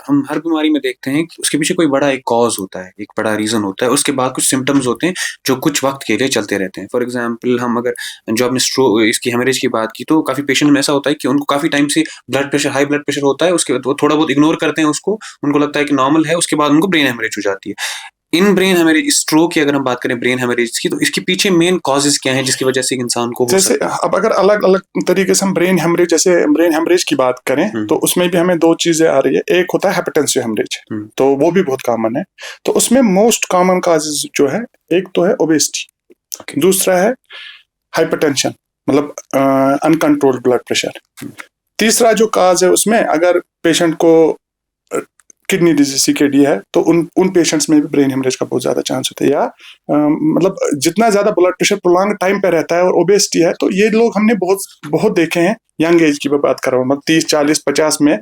हम हर बीमारी में देखते हैं कि उसके पीछे कोई बड़ा एक कॉज़ होता है, एक बड़ा रीज़न होता है, उसके बाद कुछ सिम्पटम्स होते हैं, जो कुछ वक़्त के लिए चलते रहते हैं। फॉर एग्ज़ाम्पल हम अगर जो आपने इसकी हेमरेज की बात की, तो काफ़ी पेशेंट में ऐसा होता है कि उनको काफ़ी टाइम से हाई ब्लड प्रेशर होता है, उसके बाद वो थोड़ा बहुत इग्नोर करते हैं उसको, उनको लगता है कि नॉर्मल है, उसके बाद उनको ब्रेन हेमरेज हो जाती है। इन ब्रेन हेमरेज स्ट्रोक की अगर हम बात करें ब्रेन हेमरेज की, तो इसके पीछे मेन कॉजेज़ क्या हैं जिसकी वजह से एक इंसान को हो जैसे सकता है? अब अगर अलग-अलग तरीके से हम ब्रेन हेमरेज, जैसे ब्रेन हेमरेज की बात करें, तो उसमें भी हमें 2 चीज़ें आ रही है। एक होता है हाइपरटेंसिव हेमरेज, तो वो भी बहुत कॉमन है। तो उसमें मोस्ट कॉमन कॉजेज़ जो है, एक तो है ओबेसिटी, दूसरा है हाइपरटेंशन, मतलब अनकंट्रोल्ड ब्लड प्रेशर। तीसरा जो कॉज़ है उसमें, अगर पेशेंट को किडनी डिजीज सीकेडी है, तो उन पेशेंट्स में भी ब्रेन हेमरेज का बहुत ज्यादा चांस होता है। या मतलब जितना ज्यादा ब्लड प्रेशर प्रोलॉन्ग टाइम पे रहता है और ओबेसिटी है, तो ये लोग हमने बहुत देखे हैं। यंग एज की मैं बात कर रहा हूँ, मतलब 30, 40, 50 में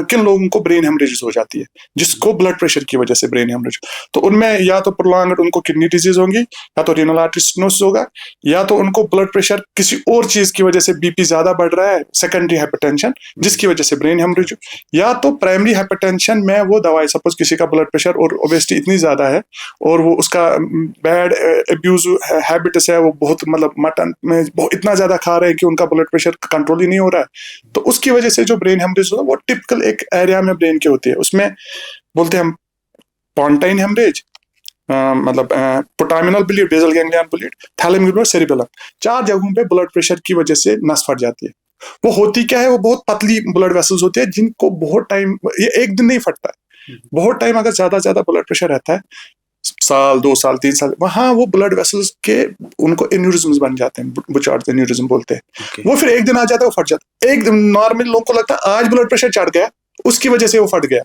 किन लोगों को ब्रेन हेमरेज हो जाती है, जिसको ब्लड प्रेशर की वजह से ब्रेन हेमरेज। तो उनमें या तो प्रोलॉन्ग उनको किडनी डिजीज होंगी, या तो रीनल आर्टरी स्टेनोसिस होगा, या तो उनको ब्लड प्रेशर किसी और चीज की वजह से बीपी ज्यादा बढ़ रहा है, सेकेंडरी हाइपरटेंशन, जिसकी वजह से ब्रेन हेमरेज, या तो प्राइमरी हाइपरटेंशन में वो दवाई, सपोज किसी का ब्लड प्रेशर और ओबेसिटी इतनी ज्यादा है और वो उसका बैड एब्यूज हैबिट्स है, वो बहुत मतलब मटन में इतना ज्यादा खा रहे हैं कि उनका ब्लड प्रेशर कंट्रोल ही नहीं हो रहा है, तो उसकी वजह से जो ब्रेन हेमरेज होता है वो टिपिकल एक एरिया में ब्रेन की होती है। उसमें बोलते हैं हम पॉन्टाइन हेमरेज, मतलब putaminal bleed, basal ganglion bleed, thalamic और सेरिबेलम, 4 जगहों पे ब्लड प्रेशर की वजह से नस फट जाती है। वो होती क्या है, वो बहुत पतली ब्लड वेसल्स होती है, जिनको बहुत टाइम, ये एक दिन नहीं फटता है, बहुत टाइम अगर ज्यादा ब्लड प्रेशर रहता है, साल 2 साल 3 साल, वहां वो ब्लड वेसल्स के उनको एन्यूरिज्म्स बन जाते हैं, बुचार्ड एन्यूरिज्म बोलते हैं। वो फिर एक दिन आ जाता है, वो फट जाता है। एक दिन नॉर्मल लोगों को लगता है आज ब्लड प्रेशर चढ़ गया, उसकी वजह से वो फट गया।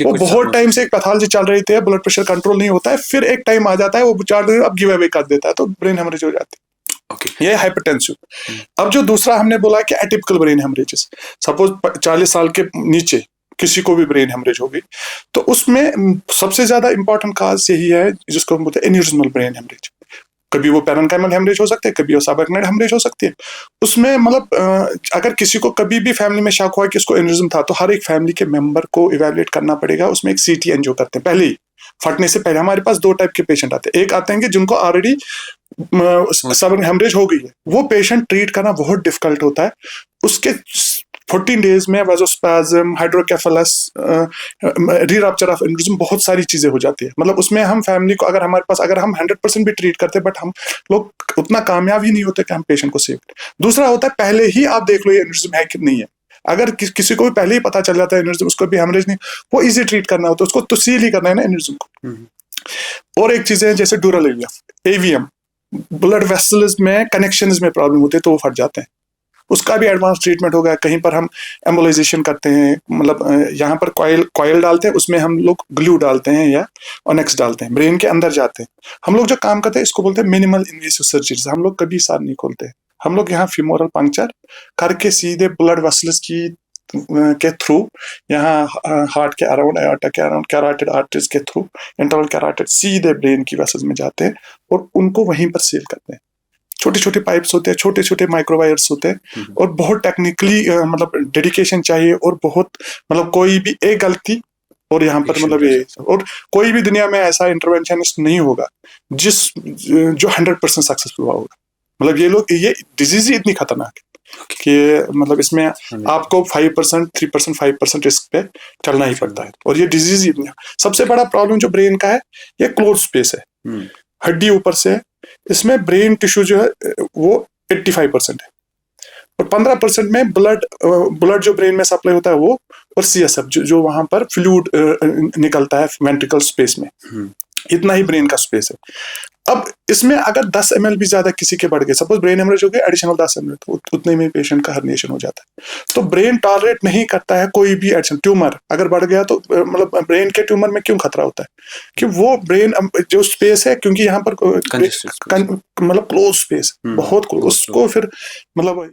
वो बहुत टाइम से एक पैथोलॉजी चल रही थी, ब्लड प्रेशर कंट्रोल नहीं होता है, फिर एक टाइम आ जाता है, वो बुचार्ड अब गिव अवे कर देता है, तो ब्रेन हेमरेज हो जाती है। ये हाइपरटेंसिव। अब जो दूसरा हमने बोला कि एटिपिकल ब्रेन हेमरेजेस, सपोज 40 साल के नीचे किसी को भी ब्रेन हेमरेज होगी, तो उसमें सबसे ज्यादा इंपॉर्टेंट काज यही है, जिसको हम बोलते हैं एन्यूरिज्मल ब्रेन हेमरेज। कभी वो पैरेन्काइमल हेमरेज हो सकते हैं, कभी वो सबएक्नाइड हेमरेज हो सकती है। उसमें मतलब अगर किसी को कभी भी फैमिली में शक हुआ कि इसको एन्यूरिज्म था, तो हर एक फैमिली के मेंबर को इवैल्यूएट करना पड़ेगा। उसमें एक सीटी एंजियो करते हैं पहले ही, फटने से पहले। हमारे पास 2 टाइप के पेशेंट आते हैं, एक आते हैं कि जिनको ऑलरेडी सब हेमरेज हो गई है, वो पेशेंट ट्रीट करना बहुत डिफिकल्ट होता है। उसके 14 डेज में वाजोस्पाज्म, हाइड्रोकेफेलस, री-रप्चर ऑफ एन्यूरिज्म, बहुत सारी चीजें हो जाती है। मतलब उसमें हम फैमिली को, अगर हमारे पास, अगर हम 100% भी ट्रीट करते, बट हम लोग उतना कामयाब ही नहीं होते कि हम पेशेंट को सेव करें। दूसरा होता है पहले ही आप देख लो ये एन्यूरिज्म है कि नहीं है। अगर किसी को भी पहले ही पता चल जाता है एन्यूरिज्म, उसको भी हेमरेज नहीं, वो इजी ट्रीट करना होता है, उसको तो सील ही करना है ना एन्यूरिज्म को। और एक चीज है जैसे ड्यूरल एवीएम, ब्लड वेसल्स में कनेक्शंस में प्रॉब्लम होती है, तो वो फट जाते हैं। उसका भी एडवांस ट्रीटमेंट हो गया। कहीं पर हम एम्बोलाइजेशन करते हैं, मतलब यहाँ पर कॉइल डालते हैं, उसमें हम लोग ग्लू डालते हैं या ओनेक्स डालते हैं, ब्रेन के अंदर जाते हैं। हम लोग जो काम करते हैं इसको बोलते हैं मिनिमल इन्वेसिव सर्जरीज। हम लोग कभी सार नहीं खोलते, हम लोग यहाँ फीमोरल पंक्चर करके सीधे ब्लड वेसल्स की के थ्रू, यहाँ हार्ट के अराउंड, एओर्टा के अराउंड, कैरोटिड आर्टरीज के थ्रू, इंटरनल कैरोटिड सीधे ब्रेन की वेसल्स में जाते हैं और उनको वहीं पर सील करते हैं। छोटे छोटे पाइप्स होते हैं, छोटे छोटे माइक्रोवायर्स होते हैं, और बहुत टेक्निकली मतलब डेडिकेशन चाहिए, और बहुत मतलब कोई भी एक गलती और यहाँ पर मतलब ये, और कोई भी दुनिया में ऐसा इंटरवेंशनिस्ट नहीं होगा जो 100% सक्सेसफुल होगा। मतलब ये लोग, ये डिजीज ही इतनी खतरनाक है कि मतलब इसमें आपको 5%, 3%, 5% रिस्क पे चलना ही पड़ता है। और ये डिजीज ही इतनी, सबसे बड़ा प्रॉब्लम जो ब्रेन का है, ये क्लोज स्पेस है, हड्डी ऊपर से है। इसमें ब्रेन टिश्यू जो है वो 85% है, और 15% में ब्लड जो ब्रेन में सप्लाई होता है वो, और सीएसएफ जो वहां पर फ्लूइड निकलता है वेंट्रिकल स्पेस में, इतना ही ब्रेन का स्पेस है। अब इसमें अगर 10 ml भी ज्यादा किसी के बढ़ गए, सपोज ब्रेन हेमरेज हो गया, एडिशनल 10 ml, तो उतने में पेशेंट का हर्निएशन हो जाता है। तो ब्रेन टॉलरेट नहीं करता है कोई भी एडिशन। ट्यूमर अगर बढ़ गया, तो मतलब ब्रेन के ट्यूमर में क्यों खतरा होता है कि वो ब्रेन जो स्पेस है, क्योंकि यहाँ पर मतलब क्लोज स्पेस बहुत, उसको फिर मतलब